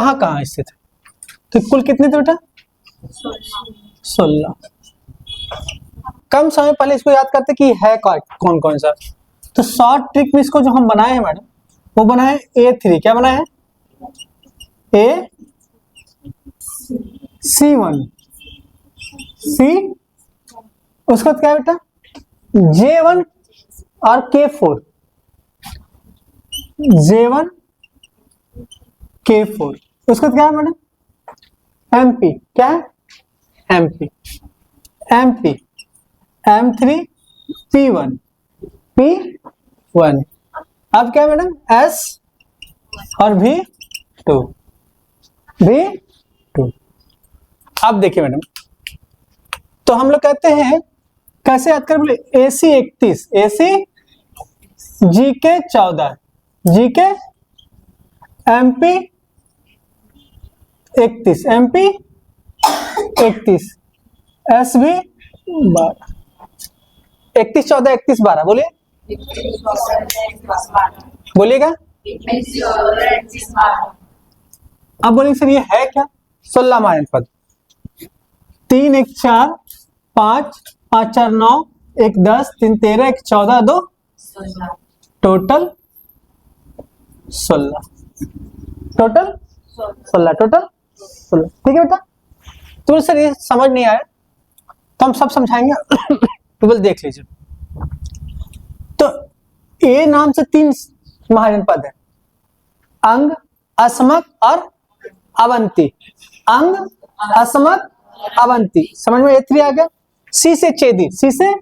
कहाँ कहाँ स्थित है? तो कुल कितने थे बेटा? 16। कम समय पहले इसको याद करते कि है कौन कौन सा। तो शॉर्ट ट्रिक में इसको जो हम बनाए हैं मैडम, वो बनाए A3। क्या बनाए हैं? C1 C, उसका क्या है बेटा? J1 और K4, J1 K4, उसका क्या है मैडम? MP। क्या है? MP M3 P1 अब क्या है मैडम? S और V2। अब देखिए मैडम, तो हम लोग कहते हैं कैसे याद करें? बोले AC 31, AC GK 14, GK MP 31, MP 31, SB 12। 31 14 31 12 बोलिए, बोलिएगा। अब बोलिए सर ये है क्या? 16 मानद पद। 3 1 4 5 5 4 9 1 10 3 13 1 14 2 टोटल 16। टोटल 16। ठीक है बेटा। तो सर ये समझ नहीं आया तो हम सब समझाएंगे। तो बस देख लीजिए। तो ए नाम से 3 महाजन पद है, अंग, असमक और अवंती। अंग, असमक, अवंती। समझ में A3 आ गया। सी से छेदी, सी से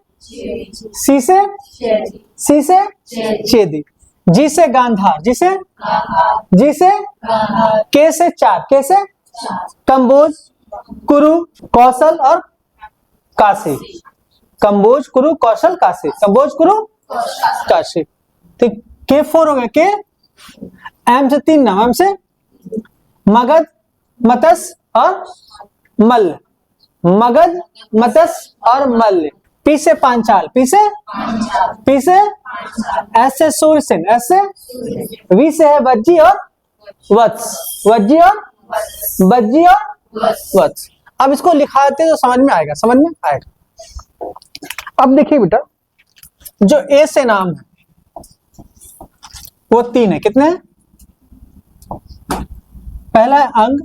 छेदी, जी से गांधार, जी से के से चार, के से कंबोज, कुरु, कौशल और काशी। कंबोज, कुरु, कौशल, काशी। कंबोज, कुरु, काशी। ठीक। K4 हो गया। के एम से 3 नाम, एम से मगध, मत्स्य और मल्ल। मगध, मत्स्य और मल्ल। पी से पांचाल, पी से एस से सूर्यसेन, एस से वी से है वज्जी और वत्स, वज्जी और वत्स। अब इसको लिखाते तो समझ में आएगा। अब देखिए बेटा, जो ए से नाम है वो 3 है। कितने? पहला है अंग,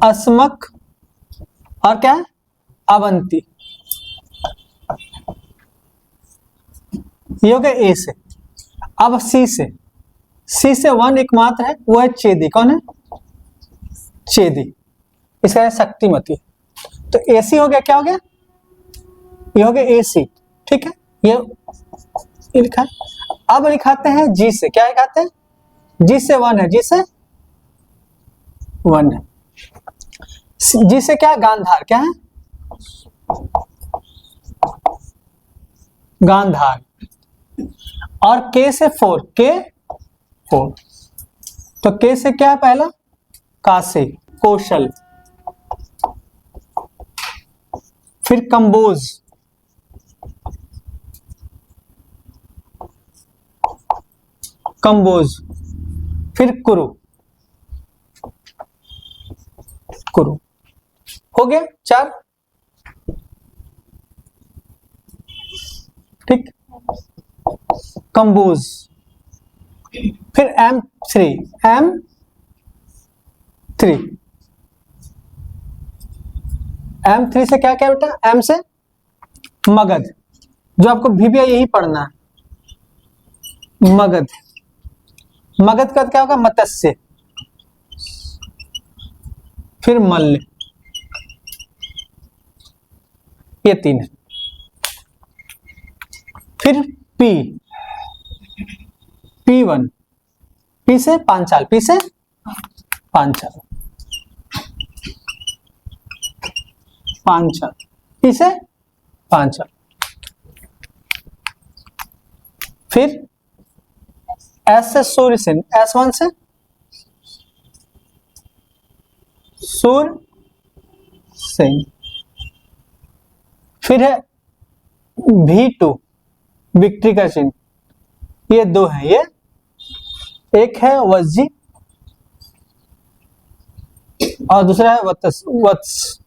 अस्मक और क्या है? अवंती। ये हो गया ए से। अब सी से 1 एकमात्र है, वो है चेदी। कौन है? चेदी। इसका है शक्तिमती। तो एसी हो गया। क्या हो गया? ये हो गया एसी। ठीक है, ये लिखा है। अब लिखाते हैं जी से। क्या लिखाते हैं? जी से 1 है, जी से 1 है। जी से क्या? गांधार। क्या है? गांधार। और के से 4, के 4। तो के से क्या है? पहला काशी, कौशल, फिर कंबोज, फिर कुरु। हो गया 4। ठीक। कंबोज, फिर M3 M3 से क्या क्या बेटा? M से मगध, जो आपको भी यही पढ़ना है। मगध का क्या होगा? मत्स्य, फिर मल्ल। ये 3 है। फिर P1, पी से पांचाल, पी से पांचाल, पी से पांचाल। फिर एस से सूर्यसेन, S1 से सूर्यसेन। फिर है V2, विक्ट्री का चिन्ह। ये 2 है, ये एक है वज्जी और दूसरा है वत्स।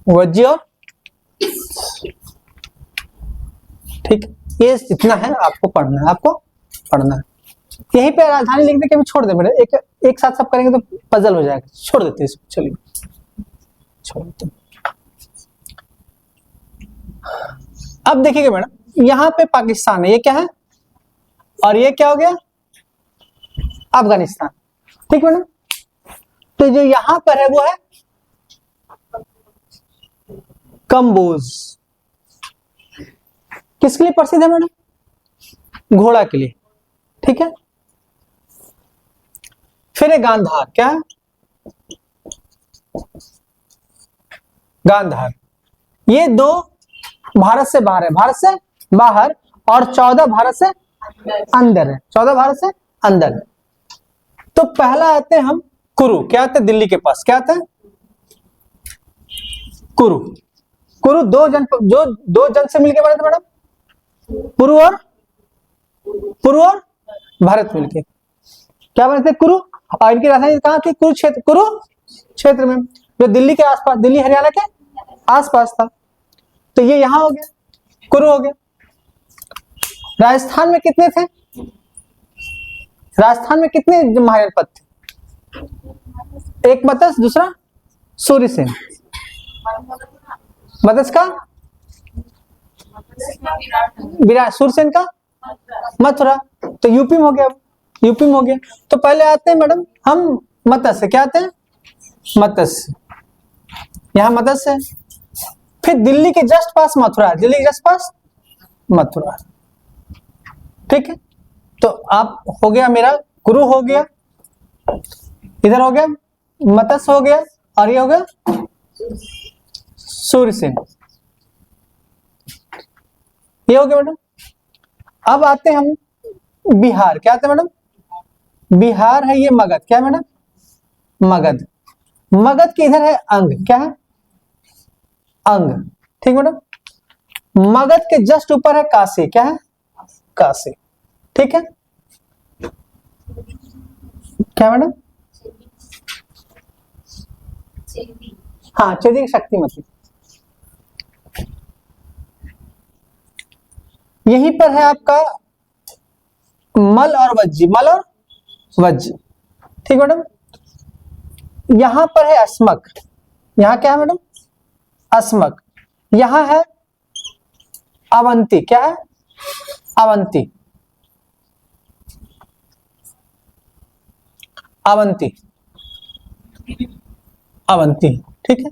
वज्जी और ठीक, ये जितना है आपको पढ़ना है, आपको पढ़ना है। यहीं पे राजधानी लिख दे के भी छोड़ दे बेटा, एक साथ सब करेंगे तो पजल हो जाएगा, छोड़ देते हैं इसको, चलिए छोड़ देते। अब देखिएगा मैडम, यहाँ पे पाकिस्तान है, ये क्या है और ये क्या हो गया, अफगानिस्तान। ठीक मैडम, तो जो यहां पर है वो है कंबोज। किसके लिए प्रसिद्ध है मैडम, घोड़ा के लिए। ठीक है, फिर है गांधार। क्या है, गांधार। ये 2 भारत से बाहर है, भारत से बाहर, और 14 भारत से अंदर है, 14 भारत से अंदर है। तो पहला आते हैं हम कुरु। क्या आते हैं, दिल्ली के पास क्या आता है, कुरु। कुरु दो जन से मिलकर बने थे मैडम, पूर्व और भारत मिलके क्या बने थे, कुरु। और इनकी राजधानी कहाँ थी, कुरुक्षेत्र, कुरु क्षेत्र में, जो दिल्ली के आसपास, दिल्ली हरियाणा के आसपास था। तो ये यहां हो गया, कुरु हो गया। राजस्थान में कितने थे, राजस्थान में कितने महाजनपद थे, एक मत्स्य, दूसरा सूर्यसेन। मत्स्य का विराट, सूर्यसेन का मथुरा। तो यूपी में हो गया, यूपी में हो गया। तो पहले आते हैं मैडम हम मत्स्य, क्या आते हैं, मत्स्य, यहां मत्स्य है। फिर दिल्ली के जस्ट पास मथुरा है, दिल्ली के जस्ट पास मथुरा। ठीक है, तो आप हो गया मेरा कुरु हो गया, इधर हो गया मत्स्य हो गया, और ये हो गया सूर्यसेन, ये हो गया मैडम। अब आते हैं हम बिहार। क्या आते हैं मैडम, बिहार है ये मगध। क्या है मैडम, मगध। मगध के इधर है अंग। क्या है, अंग। ठीक मैडम, मगध के जस्ट ऊपर है काशी। क्या है, काशी। ठीक है, क्या मैडम, हाँ चेदी की शक्ति मती। यहीं पर है आपका मल और वज्जी, मल और वज्जी। ठीक मैडम, यहां पर है अस्मक। यहां क्या है मैडम, अस्मक। यहां है अवंती। क्या है, अवंती, अवंती, अवंती। ठीक है,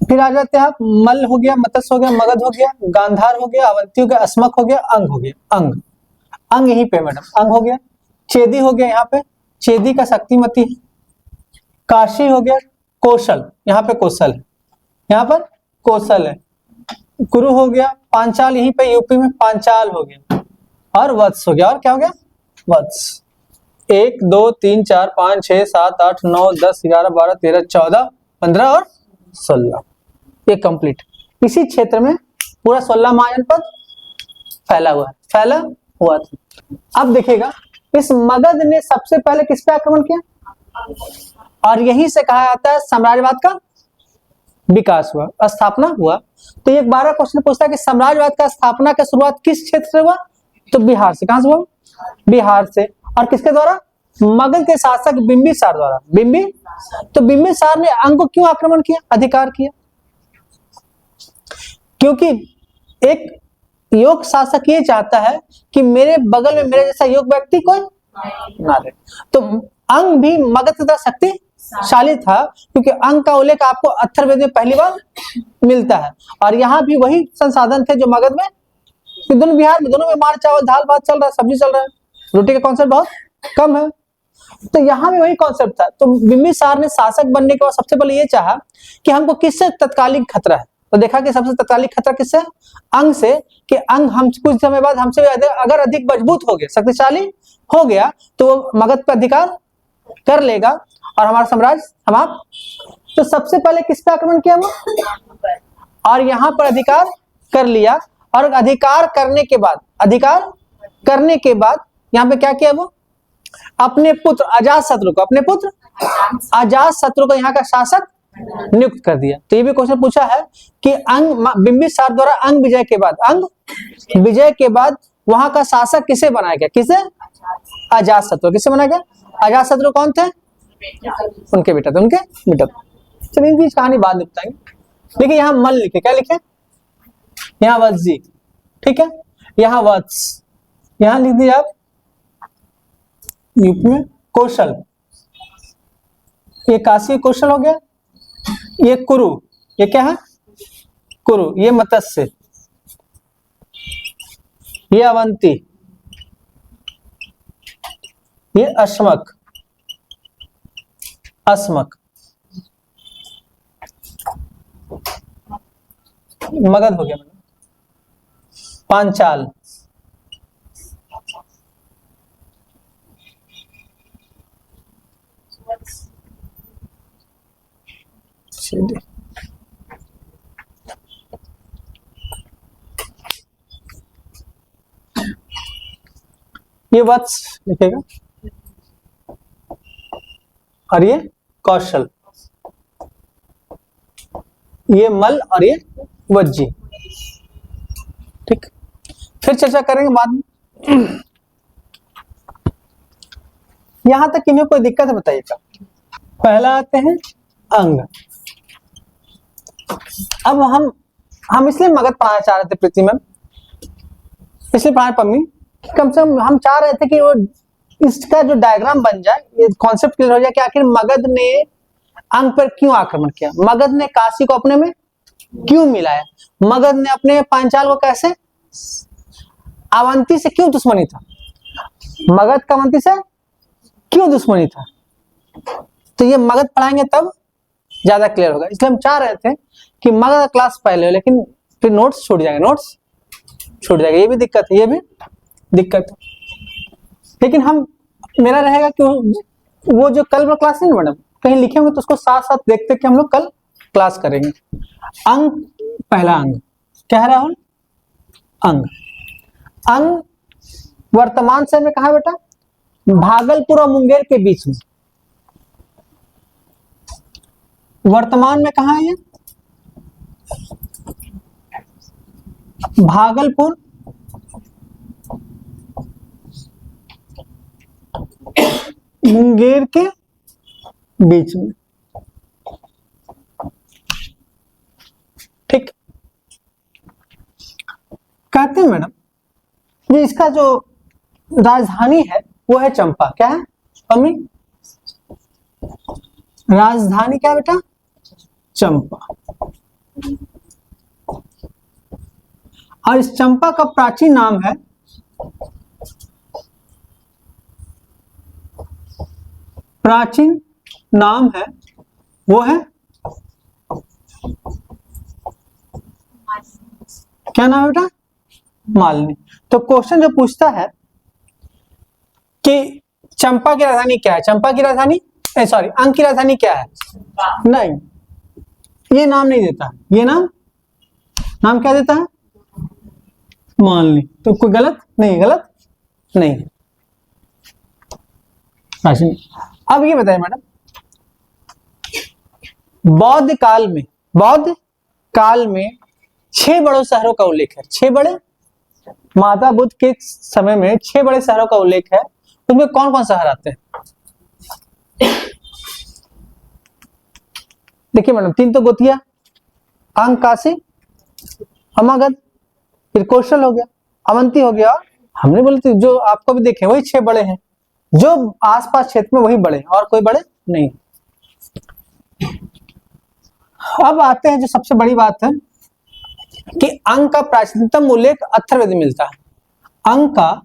फिर आ जाते हैं आप, मल हो गया, मत्स्य हो गया, मगध हो गया, गांधार हो गया, अवंती हो गया, अस्मक हो गया, अंग हो गया। अंग, अंग यहीं पे मैडम, अंग हो गया। चेदी हो गया, यहाँ पे चेदी का शक्तिमती है। काशी हो गया, कौशल, यहाँ पे कौशल है, यहाँ पर कौशल है। कुरु हो गया, पांचाल यहीं पे यूपी में पांचाल हो गया, और वत्स हो गया। और क्या हो गया, वत्स। 1 2 3 4 5 6 7 8 9 10 11 12 13 14 15 और 16, ये कंप्लीट। इसी क्षेत्र में पूरा 16 महाजनपद फैला हुआ है, फैला हुआ था। अब देखिएगा, इस मगध ने सबसे पहले किस पे आक्रमण किया, और यहीं से कहा जाता है साम्राज्यवाद का विकास हुआ, स्थापना हुआ। तो ये 12 क्वेश्चन पूछता है कि साम्राज्यवाद का स्थापना का शुरुआत किस क्षेत्र से हुआ, तो बिहार से। कहां से हुआ, बिहार से। और किसके द्वारा, मगध के शासक बिंबिसार द्वारा। तो बिंबिसार ने अंग को क्यों आक्रमण किया, अधिकार किया, क्योंकि एक योग शासक ये चाहता है कि मेरे बगल में मेरे जैसा योग व्यक्ति कोई ना रहे। तो अंग भी मगध की तरह शक्तिशाली था, क्योंकि अंग का उल्लेख आपको अथर्ववेद में पहली बार मिलता है। और यहाँ भी वही संसाधन थे जो मगध में, दोनों बिहार में, दोनों में मार चावल दाल भात चल रहा है, सब्जी चल रहा है, रोटी का कॉन्सेप्ट बहुत कम है। तो यहाँ भी वही कॉन्सेप्ट था। तो बिंबिसार ने शासक बनने के बाद सबसे पहले ये चाहा कि हमको किससे तत्कालिक खतरा है, तो देखा कि सबसे तत्कालिक खतरा किससे, अंग से। कि अंग हम कुछ समय बाद हमसे अगर अधिक मजबूत हो गया, शक्तिशाली हो गया, तो वो मगध पर अधिकार कर लेगा और हमारा साम्राज्य समाप्त। तो सबसे पहले किस पे आक्रमण किया वो, और यहाँ पर अधिकार कर लिया। और अधिकार करने के बाद, अधिकार करने के बाद यहाँ पे क्या किया वो, अपने पुत्र अजातशत्रु को, अपने पुत्र अजातशत्रु को यहाँ का शासक नियुक्त कर दिया। तो ये भी क्वेश्चन पूछा है कि बिंबिसार द्वारा अंग विजय के बाद, अंग विजय के बाद वहां का शासक किसे बनाया गया, किसे, अजातशत्रु। किसे बनाया गया, अजातशत्रु कौन थे, उनके बेटा थे, उनके बेटा। चलिए इनकी कहानी बाद में बताएंगे। देखिए यहाँ मल लिखे, क्या लिखे, यहाँ वत्स, ठीक है, यहाँ वत्स, यहाँ लिख दिया आप यूपी में कौशल, ये काशी कौशल हो गया, ये कुरु, ये क्या है कुरु, ये मत्स्य, ये अवंती, ये अश्मक, अस्मक, मगध हो गया मैडम, पांचाल, ये वत्स लिखेगा और ये कौशल, ये मल और ये वज्जी। ठीक, फिर चर्चा करेंगे बाद में। यहां तक इन्हें कोई दिक्कत है बताइएगा। पहला आते हैं अंग। अब हम इसलिए मगध पढ़ाना चाह रहे थे प्रीति मैम, इसलिए पढ़ाए पम्मी, कम से कम हम चाह रहे थे कि वो इसका जो डायग्राम बन जाए, ये कॉन्सेप्ट क्लियर हो जाए कि आखिर मगध ने अंग पर क्यों आक्रमण किया, मगध ने काशी को अपने में क्यों मिलाया, मगध ने अपने पांचाल को कैसे, अवंती से क्यों दुश्मनी था, मगध का अवंती से क्यों दुश्मनी था। तो ये मगध पढ़ाएंगे तब ज्यादा क्लियर होगा। इसलिए हम चाह रहे थे कि मगध का क्लास पहले हो, लेकिन फिर नोट्स छूट जाएंगे, नोट्स छूट जाएगा, ये भी दिक्कत है, ये भी दिक्कत है। लेकिन हम, मेरा रहेगा कि वो जो कल वाला क्लास नहीं मैडम, कहीं लिखे होंगे तो उसको साथ साथ देखते कि हम लोग कल क्लास करेंगे। अंग, पहला अंग क्या है राहुल, अंग। अंग वर्तमान समय में कहा है बेटा, भागलपुर और मुंगेर के बीच में, वर्तमान में कहा है ये, भागलपुर मुंगेर के बीच में। ठीक, कहते हैं मैडम ये इसका जो राजधानी है वो है चंपा। क्या है अम्मी, राजधानी क्या है बेटा, चंपा। और इस चंपा का प्राचीन नाम है, प्राचीन नाम है वो है, क्या नाम है बेटा, मालिनी। तो क्वेश्चन जो पूछता है कि चंपा की राजधानी क्या है, चंपा की राजधानी, सॉरी अंग की राजधानी क्या है, नहीं, ये नाम नहीं देता, ये नाम क्या देता है, मालिनी। तो कोई गलत नहीं, गलत नहीं। अब ये बताइए मैडम, बौद्ध काल में 6 बड़े शहरों का उल्लेख है, 6 बड़े, माता बुद्ध के समय में 6 बड़े शहरों का उल्लेख है। उनमें कौन कौन शहर आते हैं, देखिए मैडम, 3 तो गोतिया, अंग, काशी, मगध, फिर कौशल हो गया, अवंती हो गया, हमने बोले थे जो आपको भी देखे वही 6 बड़े हैं, जो आसपास क्षेत्र में वही बड़े हैं और कोई बड़े नहीं। अब आते हैं जो सबसे बड़ी बात है कि अंग का प्राचीनतम उल्लेख अथर्ववेद में मिलता है। अंग का,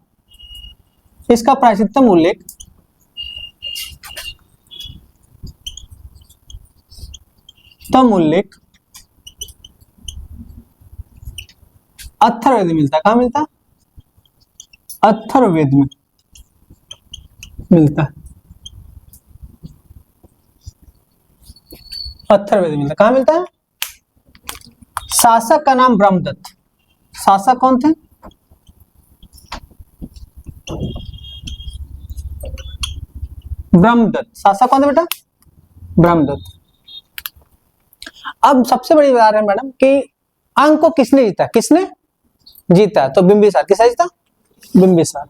इसका प्राचीनतम उल्लेख अथर्ववेद में मिलता है। कहां मिलता है, अथर्ववेद में मिलता है, अथर्ववेद में मिलता है। कहां मिलता है, शासक का नाम ब्रह्मदत्त, शासक कौन थे, ब्रह्मदत्त। शासक कौन था बेटा? ब्रह्मदत्त। अब सबसे बड़ी बात है मैडम कि अंक को किसने जीता? किसने जीता? तो बिंबिसार। किसने जीता? बिंबिसार।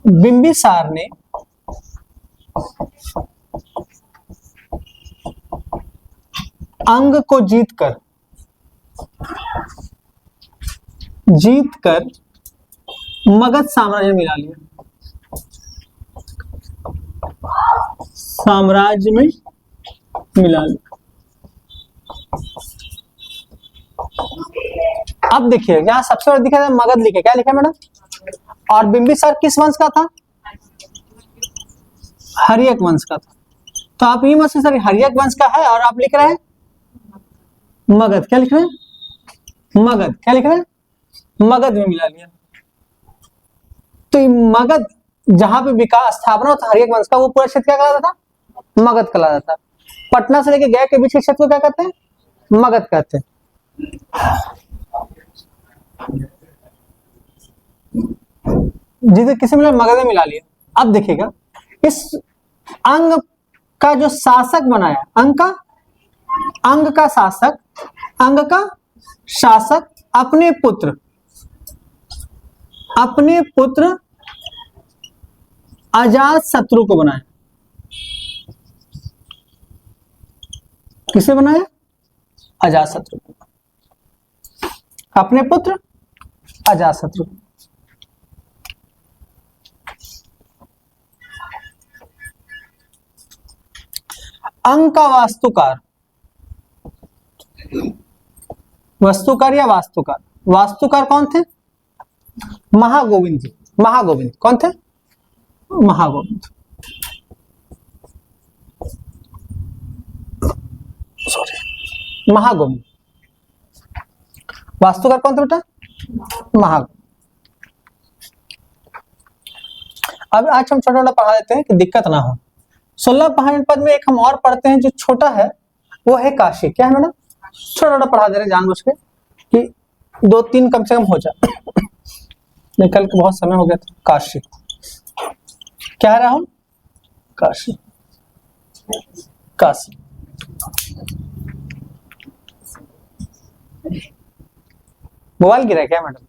बिंबिसार ने अंग को जीतकर मगध साम्राज्य मिला लिया। साम्राज्य में मिला लिया। अब देखिए यहां सबसे बड़ा दिखा है मगध लिखे, क्या लिखा मैडम? और बिंबिसार किस वंश का था? हर्यक वंश का था। तो आप ये मत से सर हर्यक वंश का है और आप लिख रहे हैं मगध। क्या लिख रहे हैं? मगध। क्या लिख रहे हैं? मगध में मिला लिया। तो मगध जहां पे विकास स्थापना होता हर्यक वंश का, वो पूरा क्षेत्र क्या कहलाता था? मगध कहलाता था। पटना से लेके गया के बीच के क्षेत्र को क्या कहते हैं? मगध कहते हैं। जिसे किसी मिला मगध में मिला लिया। अब देखिएगा इस अंग का जो शासक बनाया, अंग का शासक अपने पुत्र अजातशत्रु को बनाया। किसे बनाया? अजातशत्रु। अपने पुत्र अजातशत्रु। अंग का वास्तुकार या वास्तुकार? वास्तुकार कौन थे? महागोविंद जी। महागोविंद कौन थे? महागोविंद। सॉरी, महागोविंद। वास्तुकार कौन थे बेटा? महागोविंद। अब आज हम छोटा छोटा पढ़ा देते हैं कि दिक्कत ना हो। 16 पद में एक हम और पढ़ते हैं जो छोटा है, वो है काशी। क्या है मैडम? छोटा छोटा पढ़ा दे रहे जानबूझ के कि 2-3 कम से कम हो जाए। निकल के बहुत समय हो गया था। काशी क्या है राहुल? काशी। काशी मोबाइल गिरा क्या मैडम?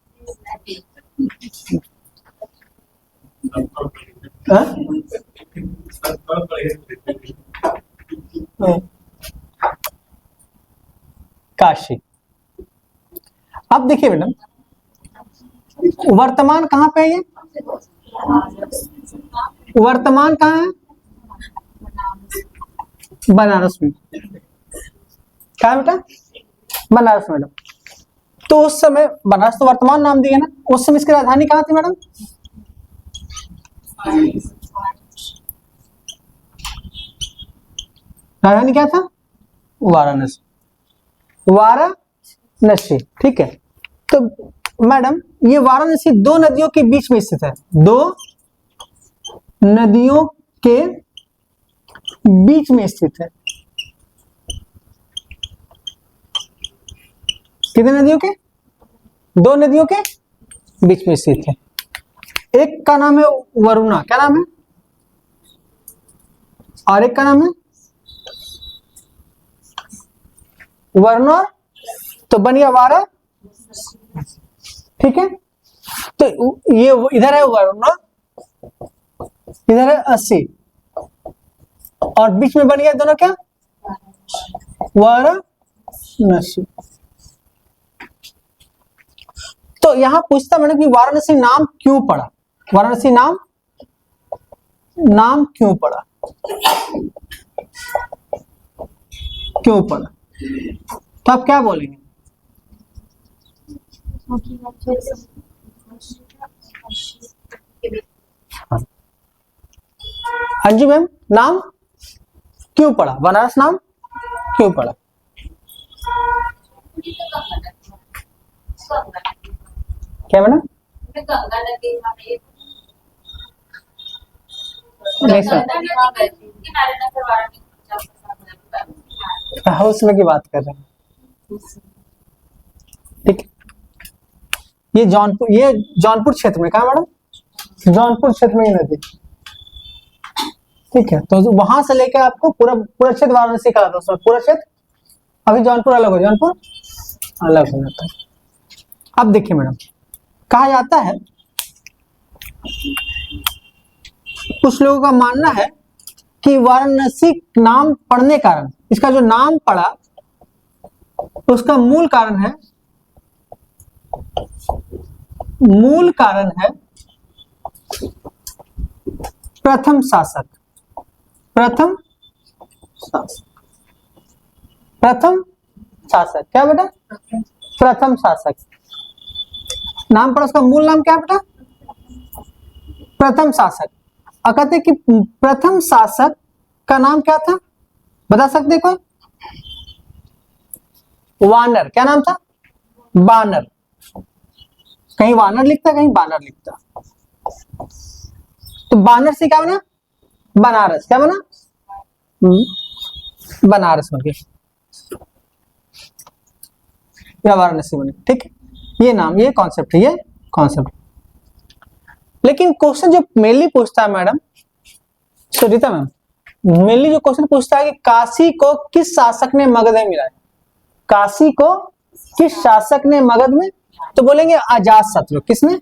काशी। अब देखिए मैडम वर्तमान कहां पे है? ये वर्तमान कहां है? बनारस में। क्या है बेटा? बनारस मैडम। तो उस समय बनारस तो वर्तमान नाम दिया ना, उस समय इसकी राजधानी कहां थी मैडम? राजधानी क्या था? वाराणसी। वाराणसी। ठीक है। तो मैडम ये वाराणसी 2 नदियों के बीच में स्थित है। 2 नदियों के बीच में स्थित है। कितने नदियों के? 2 नदियों के बीच में स्थित है। एक का नाम है वरुणा। क्या नाम है? और एक का नाम है वरुणा। तो बन गया वारा। ठीक है। तो ये इधर है वरुणा, इधर है 80 और बीच में बन गया दोनों क्या? वाराणसी। तो यहां पूछता मैंने कि वाराणसी नाम क्यों पड़ा? वाराणसी नाम क्यों पड़ा? क्यों पड़ा? तो आप क्या बोलेंगे? अंजू मैम नाम क्यों पड़ा? बनारस नाम क्यों पड़ा? क्या मैडम? उसमें की बात कर रहे हैं। ठीक है। ये जौनपुर क्षेत्र में कहा मैडम? जौनपुर क्षेत्र में ही नदी, ठीक है। तो वहां से लेकर आपको पूरा क्षेत्र वाराणसी का आता है, पूरा क्षेत्र। अभी जौनपुर अलग हो, जौनपुर अलग हो जाता है। अब देखिए मैडम, कहा जाता है, कुछ लोगों का मानना है कि वाराणसी नाम पड़ने कारण, इसका जो नाम पड़ा उसका मूल कारण है प्रथम शासक क्या बेटा? प्रथम शासक नाम पड़ा, उसका मूल नाम क्या बेटा? प्रथम शासक। और कहते कि प्रथम शासक का नाम क्या था, बता सकते कोई? वानर। क्या नाम था? बानर। कहीं वानर लिखता, कहीं बानर लिखता। तो बानर से क्या बना? बनारस। क्या बना? बनारस बन गया या वाराणसी बनी, ठीक है। ये नाम, ये कॉन्सेप्ट है, ये कॉन्सेप्ट। लेकिन क्वेश्चन जो मेनली पूछता है मैडम सुनीता मैम, मेनली जो क्वेश्चन पूछता है कि काशी को किस शासक ने मगध में मिलाया? काशी को किस शासक ने मगध में? तो बोलेंगे अजातशत्रु। किसने?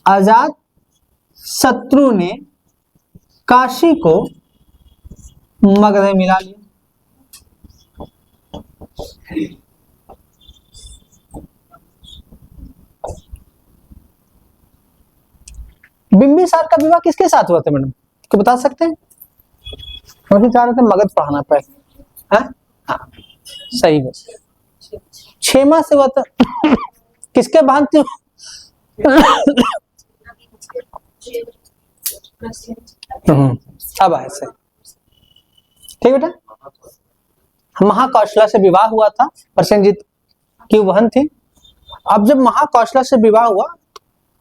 अजातशत्रु ने काशी को मगध में मिला लिया। बिंबिसार का विवाह किसके साथ हुआ था मैडम, क्या बता सकते हैं? वही चाह रहे थे मगध पढ़ाना पाए। हाँ सही है, क्षेमा से हुआ था। किसके भांति? अब आए से, ठीक बेटा। महाकौशला से विवाह हुआ था, प्रसेनजीत की बहन थी। अब जब महाकौशला से विवाह हुआ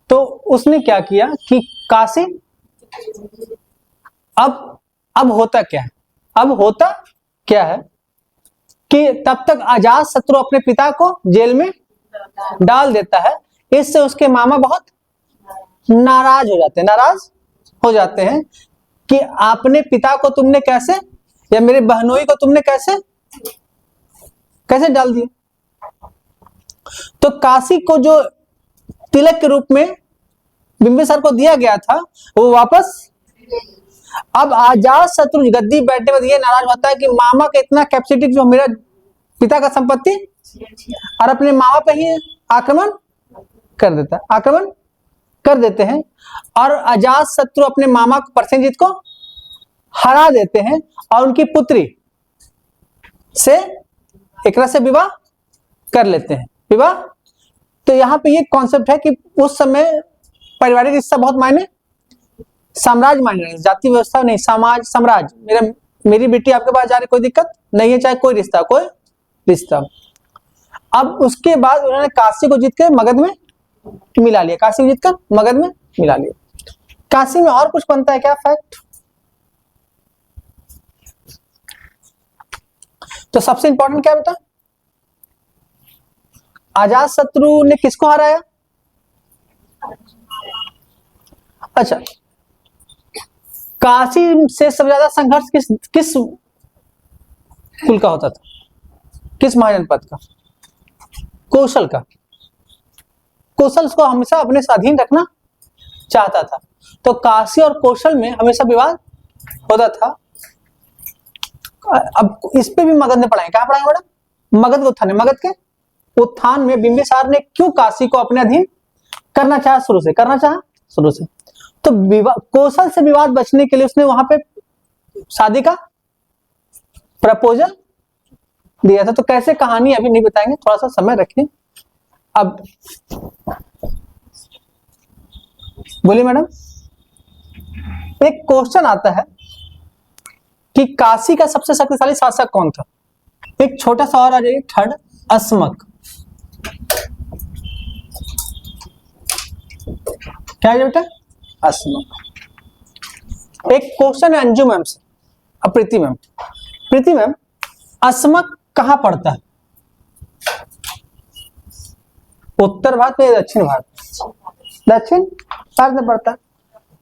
तो उसने क्या किया कि काशी, अब होता क्या है? अब होता क्या है कि तब तक अजातशत्रु अपने पिता को जेल में डाल देता है। इससे उसके मामा बहुत नाराज हो जाते हैं कि आपने पिता को तुमने कैसे, या मेरे बहनोई को तुमने कैसे डाल दिया। तो काशी को जो तिलक के रूप में बिंबिसार को दिया गया था वो वापस। अब अजातशत्रु गद्दी बैठने में ये नाराज होता है कि मामा का इतना कैपेसिटी जो मेरा पिता का संपत्ति, और अपने मामा पे ही आक्रमण कर देते हैं। और अजातशत्रु अपने मामा प्रसेनजीत को हरा देते हैं और उनकी पुत्री से एकरा से विवाह कर लेते हैं। विवाह, तो यहाँ पे ये कॉन्सेप्ट है कि उस समय पारिवारिक रिश्ता बहुत मायने, साम्राज्य मायने, जाति व्यवस्था नहीं, समाज साम्राज्य। मेरी बेटी आपके पास जा रही, कोई दिक्कत नहीं है, चाहे कोई रिश्ता। अब उसके बाद उन्होंने काशी को जीत कर मगध में मिला लिया। काशी में और कुछ बनता है क्या फैक्ट? तो सबसे इंपॉर्टेंट क्या बेटा, अजातशत्रु ने किसको हराया? अच्छा, काशी से सबसे ज्यादा संघर्ष किस कुल का होता था? किस महाजनपद का? कौशल का। कौशल को हमेशा अपने स्वाधीन रखना चाहता था, तो काशी और कौशल में हमेशा विवाद होता था। अब इस पे भी मगध ने पढ़ाया। क्या पढ़ाया मैडम? मगध मगध के उत्थान में बिंबिसार ने क्यों काशी को अपने अधीन करना चाहा शुरू से। तो कौशल से विवाद बचने के लिए उसने वहां पे शादी का प्रपोजल दिया था। तो कैसे कहानी अभी नहीं बताएंगे, थोड़ा सा समय रखिए। अब बोलिए मैडम, एक क्वेश्चन आता है कि काशी का सबसे शक्तिशाली शासक कौन था? एक छोटा सा और आ जाइए, थर्ड, अस्मक। क्या है बेटा? अस्मक। एक क्वेश्चन है अंजू मैम से, अब प्रीति मैम, अस्मक कहां पड़ता है? उत्तर भारत में या दक्षिण भारत? दक्षिण भारत में पड़ता है।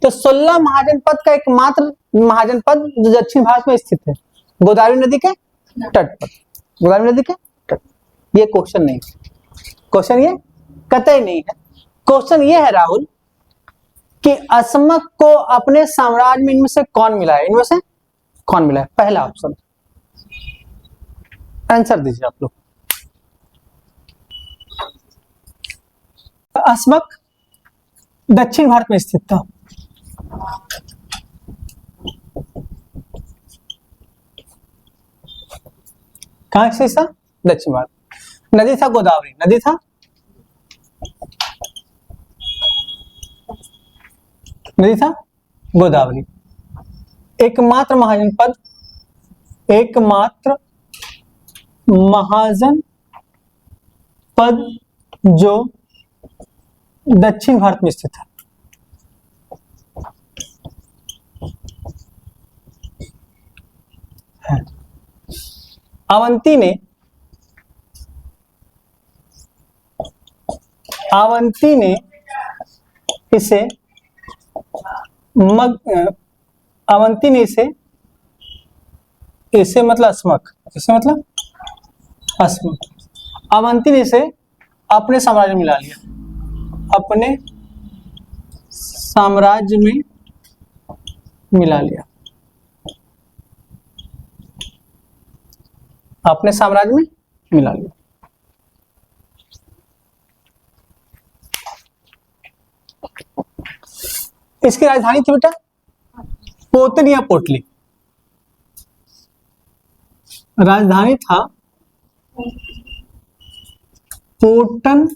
तो 16 महाजनपद का एकमात्र महाजनपद जो दक्षिण भारत में स्थित है, गोदावरी नदी के तट पर। गोदावरी नदी के तट। ये क्वेश्चन नहीं है, क्वेश्चन ये कतई नहीं है। क्वेश्चन ये है राहुल कि असमक को अपने साम्राज्य में इनमें से कौन मिला है? इनमें से कौन मिला है? पहला ऑप्शन। आंसर दीजिए आप लोग। असमक दक्षिण भारत में स्थित था। कहां से था? दक्षिण भारत। नदी था गोदावरी, नदी था गोदावरी। एकमात्र महाजनपद, एकमात्र महाजन पद जो दक्षिण भारत में स्थित है। अवंती ने इसे इसे मतलब असमक, इसे मतलब असमक। अवंती ने इसे अपने साम्राज्य में मिला लिया, अपने साम्राज्य में मिला लिया, अपने साम्राज्य में मिला लिया। इसकी राजधानी थी बेटा पोतन या पोटली। राजधानी था पोटन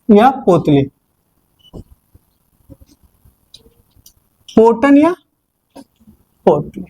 या पोतली। पोटन या पोटली।